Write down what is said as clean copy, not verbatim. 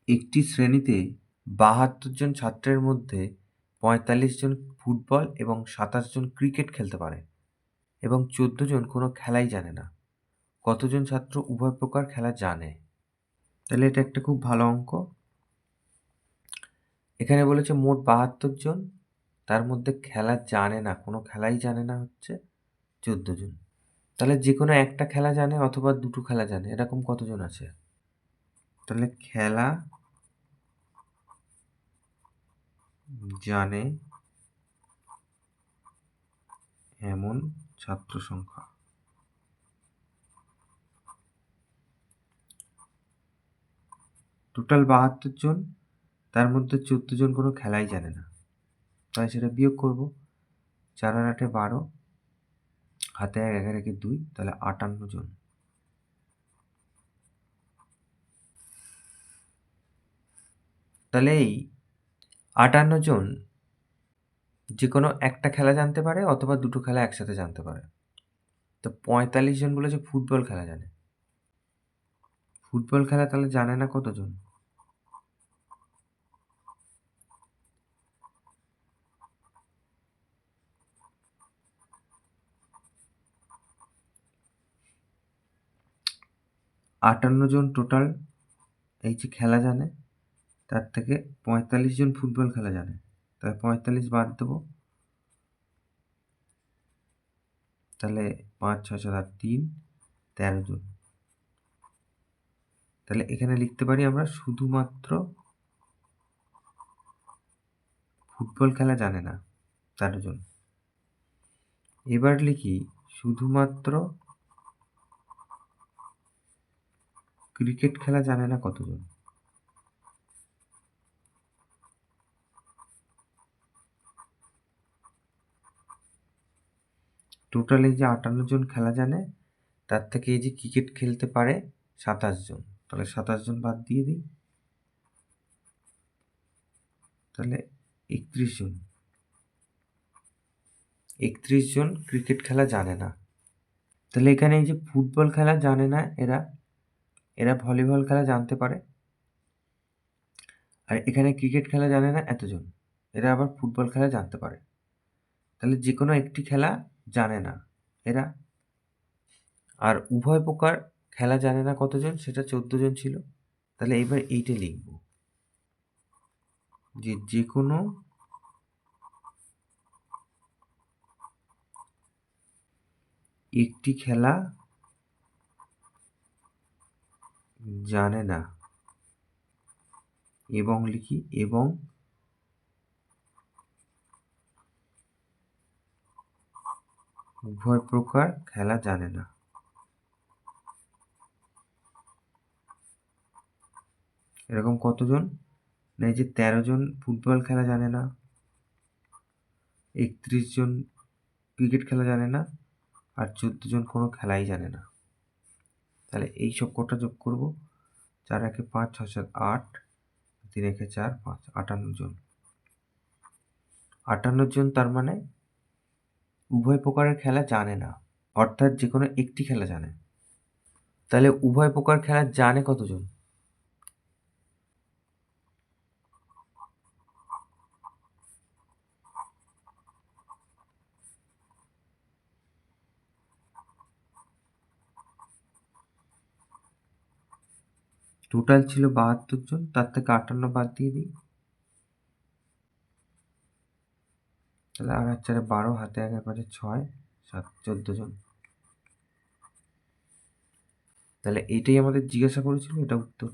একটি শ্রেণীতে ৭২ জন ছাত্রের মধ্যে ৪৫ জন ফুটবল এবং ২৭ জন ক্রিকেট খেলতে পারে এবং ১৪ জন কোনো খেলাই জানে না। কতজন ছাত্র উভয় প্রকার খেলা জানে? তাহলে এটা একটা খুব ভালো অঙ্ক। এখানে বলেছে মোট ৭২ জন, তার মধ্যে খেলা জানে না, কোনো খেলাই জানে না হচ্ছে ১৪ জন। তাহলে যেকোনো একটা খেলা জানে অথবা দুটো খেলা জানে, এরকম কতজন আছে? তাহলে খেলা জানে এমন ছাত্র সংখ্যা। টোটাল ৭২ জন, তার মধ্যে ১৪ জন কোনো খেলাই জানে না। তাহলে সেটা বিয়োগ করব। ৪ আর ৮ 12, হাতে ১, ১ আর ১ ২, তাহলে ৫৮ জন। তাহলে এই ৫৮ জন যে কোনো একটা খেলা জানতে পারে অথবা দুটো খেলা একসাথে জানতে পারে। তো ৪৫ জন বলেছে ফুটবল খেলা জানে। ফুটবল খেলা তাহলে জানে না কতজন? আটান্ন জন টোটাল এই যে খেলা জানে, তার থেকে ৪৫ জন ফুটবল খেলা জানে। তাহলে ৪৫ বাদ দেবো, তাহলে ৫, ৬, ৭, ৮, ৩, ১৩ জন। তাহলে এখানে লিখতে পারি আমরা শুধুমাত্র ফুটবল খেলা জানে না ১৩ জন। এবার লিখি শুধুমাত্র ক্রিকেট খেলা জানে না কতজন? টোটাল এই যে ৫৮ জন খেলা জানে, তার থেকে এই যে ক্রিকেট খেলতে পারে ২৭ জন, তাহলে ২৭ জন বাদ দিয়ে দিই, তাহলে ৩১ জন। ৩১ জন ক্রিকেট খেলা জানে না। তাহলে এখানে এই যে ফুটবল খেলা জানে না এরা ভলিবল খেলা জানতে পারে, আর এখানে ক্রিকেট খেলা জানে না এতজন, এরা আবার ফুটবল খেলা জানতে পারে। তাহলে যে কোনো একটি খেলা জানে না এরা। আর উভয় প্রকার খেলা জানে না কতজন? সেটা ১৪ জন ছিল। তাহলে এবার এইটা লিখব যে যে কোনো একটি খেলা জানে না, এবং লিখি এবং উভয় প্রকার খেলা জানে না। এরকম কতজন? না এই যে ১৩ জন ফুটবল খেলা জানে না, ৩১ জন ক্রিকেট খেলা জানে না, আর ১৪ জন কোনো খেলাই জানে না। তাহলে এই সব কটা যোগ করব। ৪ একে ৫, ৬, ৭, ৮, ৩ একে ৪, ৫, ৫৮ জন। ৫৮ জন তার মানে উভয় প্রকারের খেলা জানে না, অর্থাৎ যে কোনো একটি খেলা জানে। তাহলে উভয় প্রকার খেলা জানে কতজন? টোটাল ছিল ৭২ জন, তার থেকে ৫৮ বাদ দিয়ে দিই, তাহলে ৮ আর ৪ ১২, হাতে ১ আর ৫ ৬, ৭, ১৪ জন। তাহলে এইটাই আমাদের জিজ্ঞাসা করেছিল, এটা উত্তর।